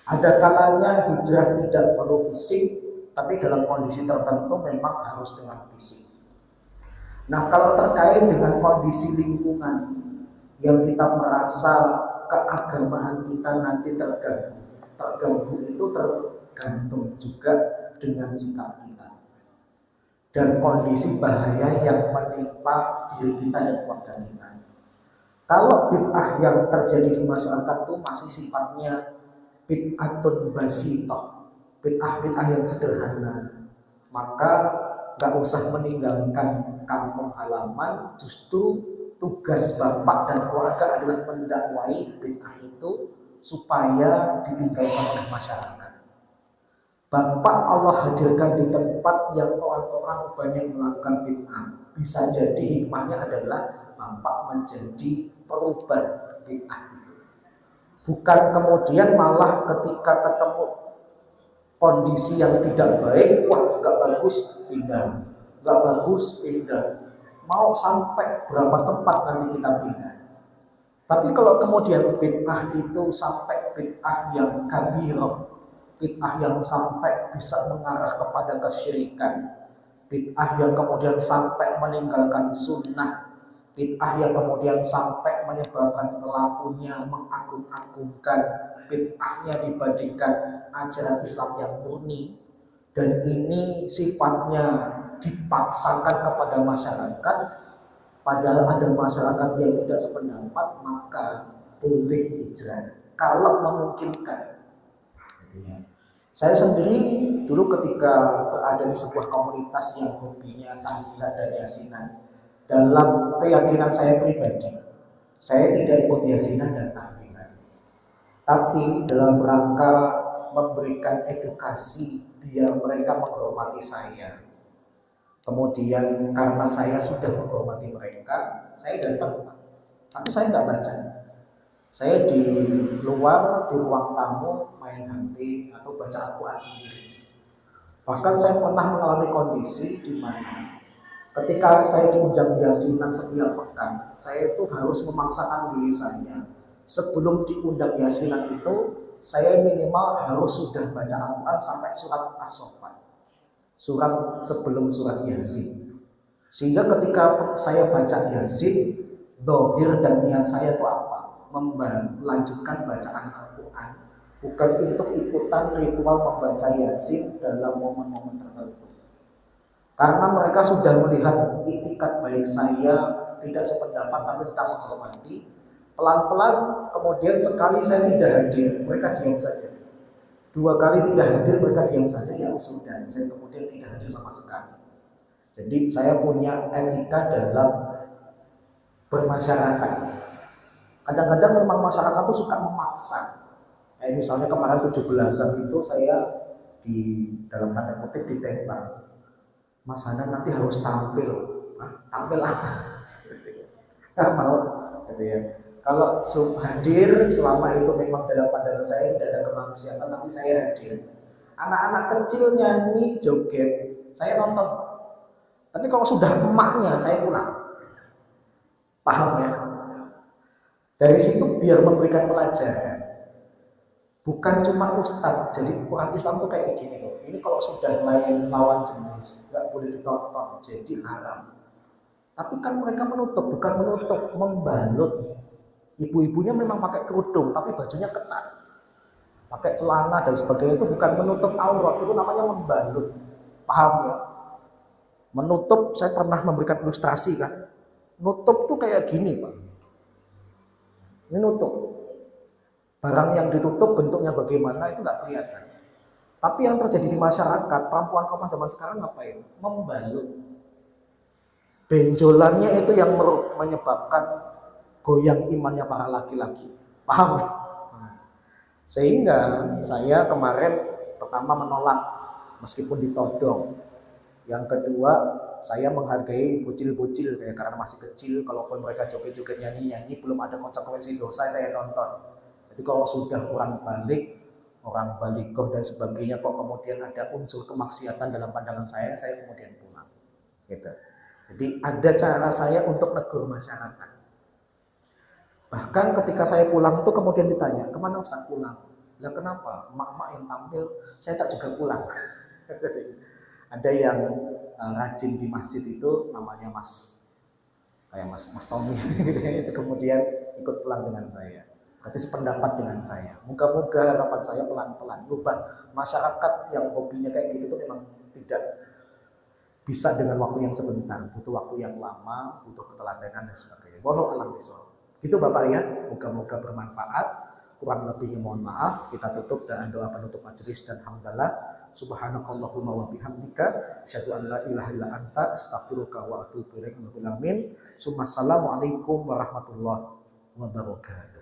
Ada kalanya hijrah tidak perlu fisik, tapi dalam kondisi tertentu memang harus dengan fisik. Nah, kalau terkait dengan kondisi lingkungan yang kita merasa keagamaan kita nanti terganggu itu tergantung juga dengan sikap kita dan kondisi bahaya yang menimpa diri kita dan keluarga kita. Kalau bid'ah yang terjadi di masyarakat itu masih sifatnya bid'atun basitoh, bid'ah yang sederhana, maka gak usah meninggalkan kampung halaman. Justru tugas bapak dan keluarga adalah mendakwai bid'ah itu supaya ditinggalkan oleh masyarakat. Bapak Allah hadirkan di tempat yang orang-orang banyak melakukan bid'ah. Bisa jadi hikmahnya adalah Bapak menjadi perubah bid'ah itu. Bukan kemudian malah ketika ketemu kondisi yang tidak baik, wah gak bagus pindah, gak bagus pindah. Mau sampai berapa tempat nanti kita pindah. Tapi kalau kemudian bid'ah itu sampai bid'ah yang kabirah, bid'ah yang sampai bisa mengarah kepada kesyirikan, bid'ah yang kemudian sampai meninggalkan sunnah, bid'ah yang kemudian sampai menyebabkan pelakunya mengagung-agungkan bid'ahnya dibandingkan ajaran Islam yang murni, dan ini sifatnya dipaksakan kepada masyarakat, padahal ada masyarakat yang tidak sependapat, maka boleh hijrah kalau memungkinkan. Saya sendiri dulu ketika berada di sebuah komunitas yang hobinya tahlilan dan yasinan, dalam keyakinan saya pribadi, saya tidak ikut yasinan dan tahlilan. Tapi dalam rangka memberikan edukasi biar mereka menghormati saya. Kemudian karena saya sudah menghormati mereka, saya datang. Tapi saya nggak baca. Saya di luar, di ruang tamu main HP atau baca Al-Quran sendiri. Bahkan saya pernah mengalami kondisi di mana ketika saya diundang yasinan setiap pekan, saya itu harus memaksakan diri saya. Sebelum diundang yasinan itu, saya minimal harus sudah baca Al-Quran sampai surat As-Saffat. Surat sebelum surat Yasin. Sehingga ketika saya baca Yasin, dohir dan niat saya itu apa? Melanjutkan bacaan Al-Quran, bukan untuk ikutan ritual membaca Yasin dalam momen-momen tertentu. Karena mereka sudah melihat itikat baik saya tidak sependapat tapi tetap menghormati. Pelan-pelan kemudian sekali saya tidak hadir, mereka diam saja. 2 kali tidak hadir, mereka diam saja, ya sudah, saya kemudian tidak hadir sama sekali. Jadi saya punya etika dalam bermasyarakat. Kadang-kadang memang masyarakat itu suka memaksa. Kayak misalnya kemarin 17-an itu saya di dalam tanda kutip ditembak. Mas Hanan nanti harus tampil. Tampil apa? Nggak mau, gitu ya. Kalau hadir selama itu memang dalam pandangan saya tidak ada kemanusiaan, nanti saya hadir. Anak-anak kecil nyanyi, joget, saya nonton. Tapi kalau sudah emaknya, saya pulang. Paham ya? Dari situ biar memberikan pelajaran. Bukan cuma ustadz, jadi orang Islam tuh kayak gini loh. Ini kalau sudah main lawan jenis, nggak boleh ditonton, jadi haram. Tapi kan mereka menutup, bukan menutup, membalut. Ibu-ibunya memang pakai kerudung, tapi bajunya ketat. Pakai celana dan sebagainya itu bukan menutup aurat, itu namanya membalut. Paham ya? Menutup, saya pernah memberikan ilustrasi kan. Nutup tuh kayak gini Pak. Ini nutup. Barang yang ditutup bentuknya bagaimana itu nggak kelihatan. Tapi yang terjadi di masyarakat, perempuan-perempuan zaman sekarang ngapain? Membalut. Benjolannya itu yang menyebabkan goyang imannya para laki-laki. Paham? Sehingga saya kemarin pertama menolak meskipun ditodong. Yang kedua, saya menghargai bocil-bocil kayak karena masih kecil, kalaupun mereka joget-joget nyanyi-nyanyi belum ada konsekuensi dosa, saya nonton. Jadi kalau sudah orang balik, orang balighah dan sebagainya kok kemudian ada unsur kemaksiatan dalam pandangan saya kemudian pulang. Gitu. Jadi ada cara saya untuk negur masyarakat. Bahkan ketika saya pulang itu kemudian ditanya, kemana Ustaz pulang? Ya kenapa? Emak-emak yang tampil, saya tak juga pulang. Ada yang rajin di masjid itu namanya kayak Mas Tommy, itu kemudian ikut pulang dengan saya. Berarti sependapat dengan saya. Moga-moga harapan saya pelan-pelan ubah. Masyarakat yang hobinya kayak gitu itu memang tidak bisa dengan waktu yang sebentar, butuh waktu yang lama, butuh ketelatenan dan sebagainya. Wallahu a'lam bishawab. Gitu Bapak ya, moga-moga bermanfaat. Kurang lebihnya mohon maaf. Kita tutup dengan doa penutup majelis dan hamdalah. Subhanakallahumma wa bihamdika asyhadu an la ilaha illa anta astaghfiruka wa atubu ilaik. Assalamualaikum warahmatullahi wabarakatuh.